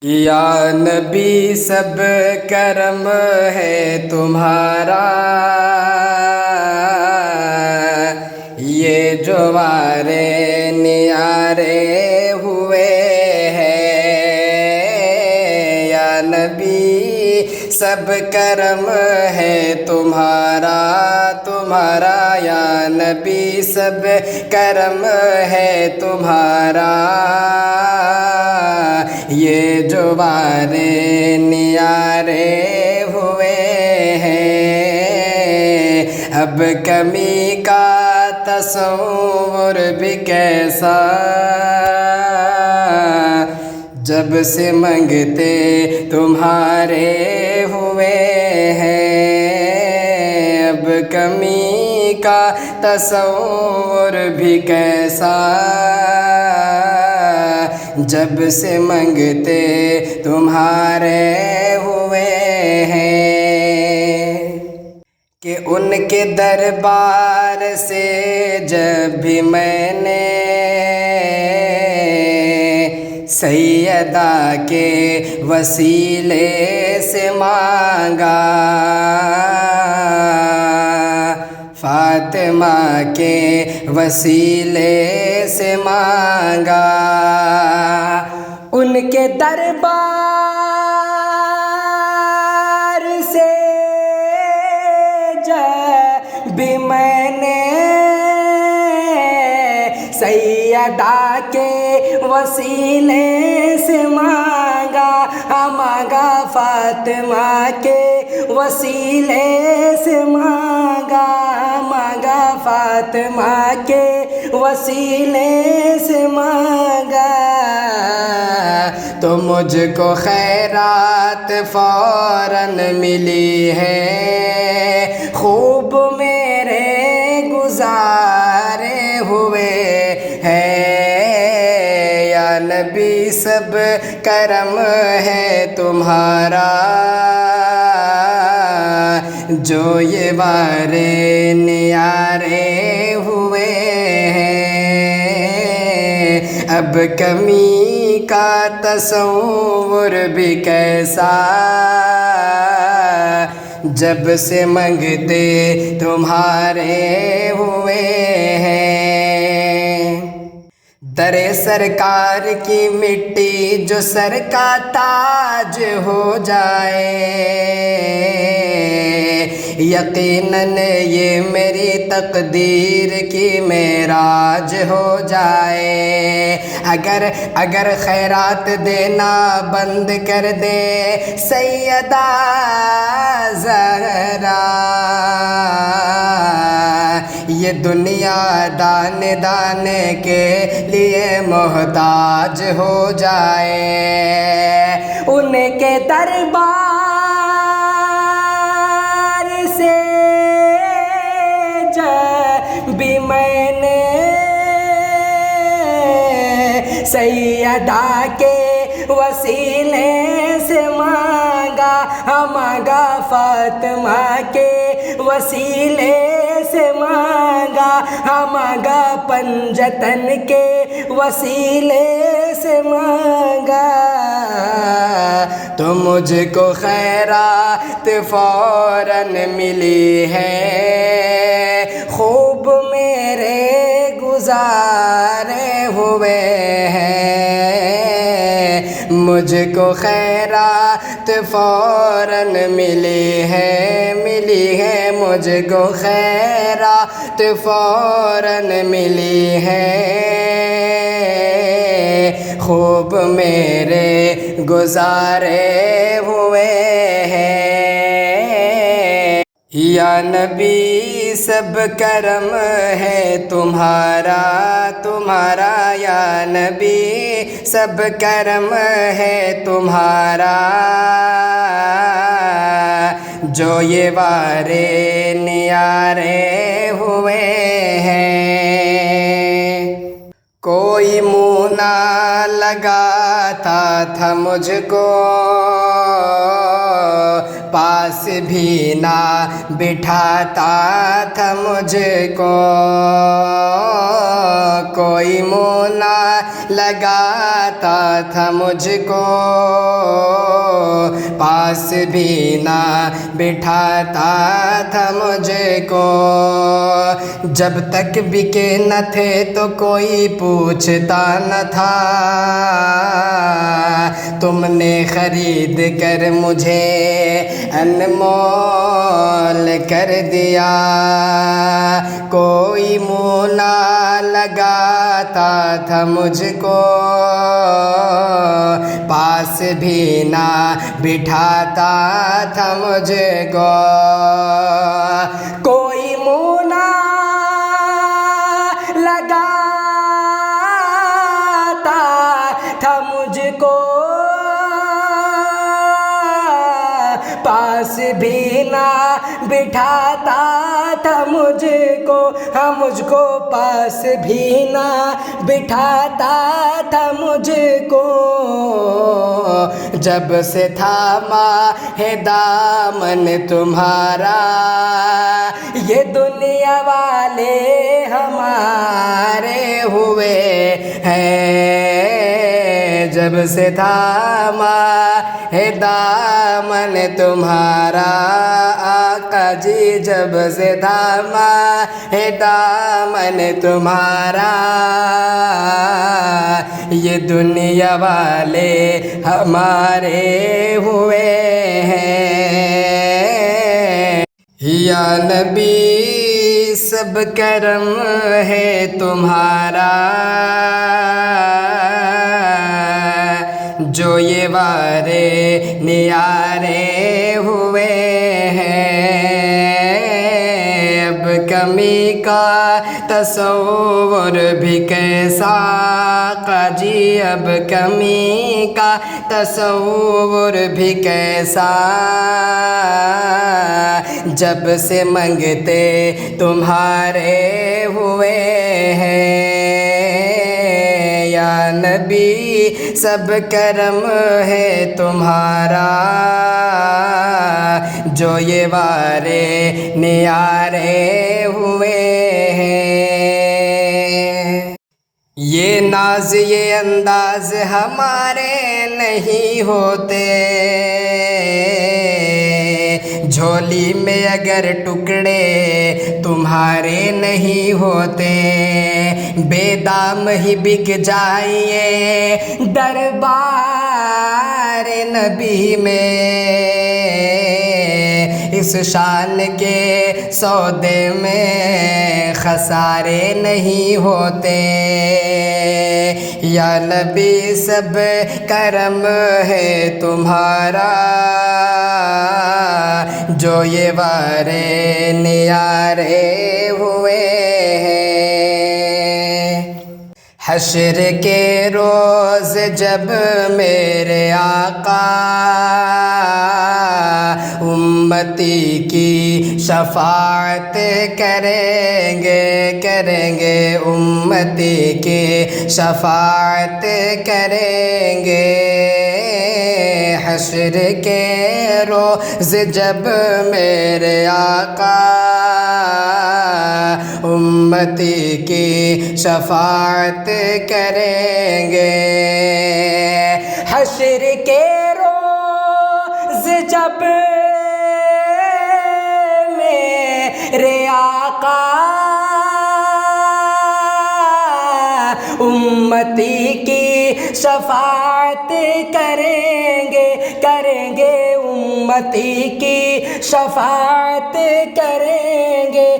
یا نبی سب کرم ہے تمہارا، یہ جو وارے نیارے ہوئے ہیں۔ یا نبی سب کرم ہے تمہارا، یا نبی سب کرم ہے تمہارا، یہ جو وارے نیارے ہوئے ہیں۔ اب کمی کا تصور بھی کیسا، جب سے منگتے تمہارے ہوئے ہیں۔ اب کمی کا تصور بھی کیسا، جب سے منگتے تمہارے ہوئے ہیں۔ کہ ان کے دربار سے جب بھی میں نے سیدہ کے وسیلے سے مانگا، فاطمہ کے وسیلے سے مانگا، ان کے دربار سے جب بھی میں نے سیدہ کے وسیلے سے مانگا، فاطمہ کے وسیلے سے مانگا، فاطمہ کے وسیلے سے مانگا، تو مجھ کو خیرات فوراً ملی ہے۔ خوب میرے گزارے ہوئے ہیں۔ یا نبی سب کرم ہے تمہارا، جو یہ وارے نیارے ہوئے ہیں۔ اب کمی کا تصور بھی کیسا، جب سے منگتے تمہارے ہوئے ہیں۔ در سرکار کی مٹی جو سر کا تاج ہو جائے، یقیناً یہ میری تقدیر کی معراج ہو جائے۔ اگر خیرات دینا بند کر دے سیدہ زہرا، یہ دنیا دانے دانے کے لیے محتاج ہو جائے۔ ان کے دربار سے جب بھی میں نے سیدہ کے وسیلے سے مانگا، فاطمہ کے وسیلے سے مانگا، پنجتن کے وسیلے سے مانگا، تو مجھ کو خیرات فوراً ملی ہے۔ خوب میرے گزارے ہوئے ہیں۔ مجھ کو خیرات فوراً ملی ہے، مجھ کو خیرات فوراً ملی ہے۔ خوب میرے گزارے ہوئے ہیں۔ یا نبی سب کرم ہے تمہارا، یا نبی سب کرم ہے تمہارا، جو یہ وارے نیارے ہوئے ہیں۔ کوئی منہ نہ لگاتا تھا مجھ کو، پاس بھی نہ بٹھاتا تھا مجھ کو، کوئی منہ نہ لگاتا تھا مجھ کو، پاس بھی نہ بٹھاتا تھا مجھ کو، جب تک بکے نہ تھے تو کوئی پوچھتا نہ تھا، تم نے خرید کر مجھے انمول کر دیا، کوئی منہ نہ لگاتا تھا مجھ کو، پاس بھی نہ بٹھاتا تھا مجھ کو، کوئی منہ نہ لگاتا تھا مجھ کو، پاس بھی نہ بٹھاتا تھا مجھ کو، ہاں مجھ کو پاس بھی نہ بٹھاتا تھا مجھ کو، جب سے تھاما ہے دامن تمہارا، یہ دنیا والے ہمارے ہوئے ہیں، جب سے تھاما ہے دامن تمہارا آقا جی، جب سے تھاما ہے دامن تمہارا، یہ دنیا والے ہمارے ہوئے ہیں، یا نبی سب کرم ہے تمہارا، جو یہ وارے نیارے ہوئے ہیں، اب کمی کا تصور بھی کیسا آقا جی، اب کمی کا تصور بھی کیسا، جب سے منگتے تمہارے ہوئے ہیں، یا نبی سب کرم ہے تمہارا، جو یہ وارے نیارے ہوئے ہیں، یہ ناز یہ انداز ہمارے نہیں ہوتے، جھولی میں اگر ٹکڑے تمہارے نہیں ہوتے، بے دام ہی بک جائیے دربار نبی میں، اس شان کے سودے میں خسارے نہیں ہوتے، یا نبی سب کرم ہے تمہارا، جو یہ وارے نیارے ہوئے ہیں، حشر کے روز جب میرے آقا امتی کی شفاعت کریں گے، امتی کی شفاعت کریں گے، حشر کے روز جب میرے آقا امتی کی شفاعت کریں گے، حشر کے روز جب میرے آقا امتی کی شفاعت کریں گے، امتی کی شفاعت کریں گے،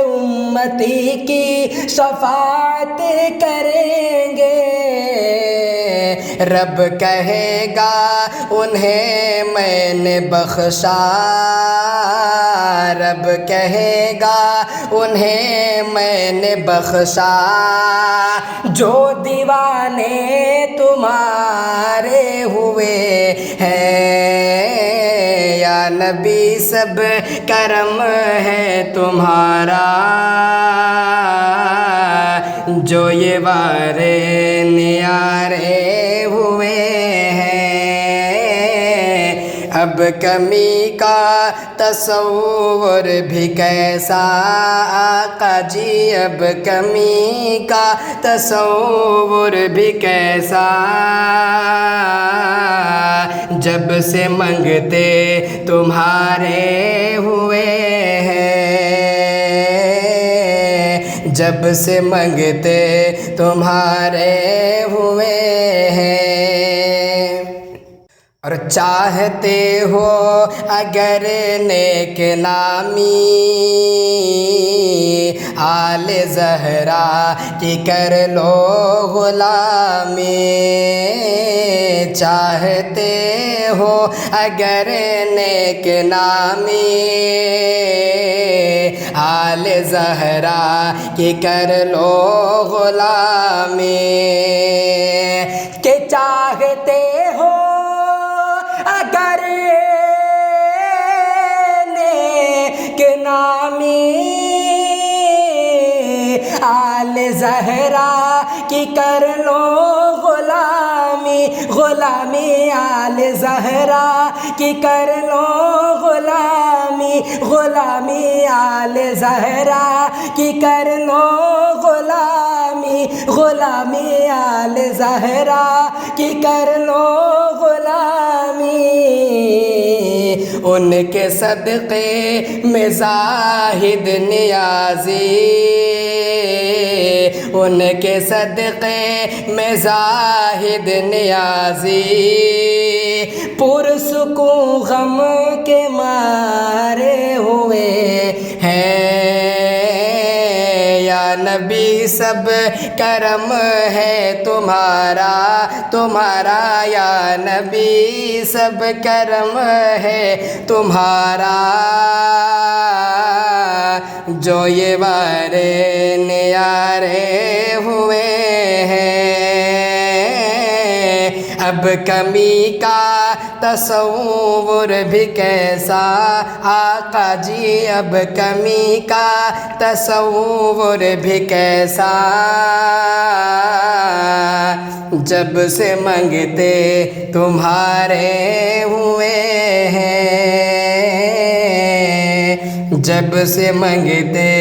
امتی کی شفاعت کریں گے، رب کہے گا انہیں میں نے بخشا، رب کہے گا انہیں میں نے بخشا، جو دیوانے تمہارے ہوئے ہیں، یا نبی سب کرم ہے تمہارا، جو یہ وارے نیارے ہوئے ہیں، اب کمی کا تصور بھی کیسا آقا جی، اب کمی کا تصور بھی کیسا، جب سے منگتے تمہارے ہوئے ہیں، جب سے منگتے تمہارے ہوئے ہیں۔ اور چاہتے ہو اگر نیک نامی آل زہرا کی کر لو غلامی، چاہتے ہو اگر نیک نامی آل زہرا کی کر لو غلامی، کہ چاہتے ہو اگر نیک نامی آل زہرا کی کر لو غلامی، غلامی آل زہرا کی کر لو غلامی، غلامی آل زہرا کی کر لو غلامی، غلامی آل زہرا کی کر لو غلامی۔ ان کے صدقے میں زاہد نیازی، ان کے صدقے میں زاہد نیازی، پرسکون غم کے مارے ہوئے ہیں۔ یا نبی سب کرم ہے تمہارا، تمہارا یا نبی سب کرم ہے تمہارا، جو یہ وارے نیارے ہوئے ہیں۔ اب کمی کا تصور بھی کیسا آقا جی، اب کمی کا تصور بھی کیسا، جب سے منگتے تمہارے ہوئے ہیں، جب سے منگتے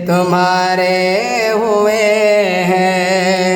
تمہارے ہوئے ہیں۔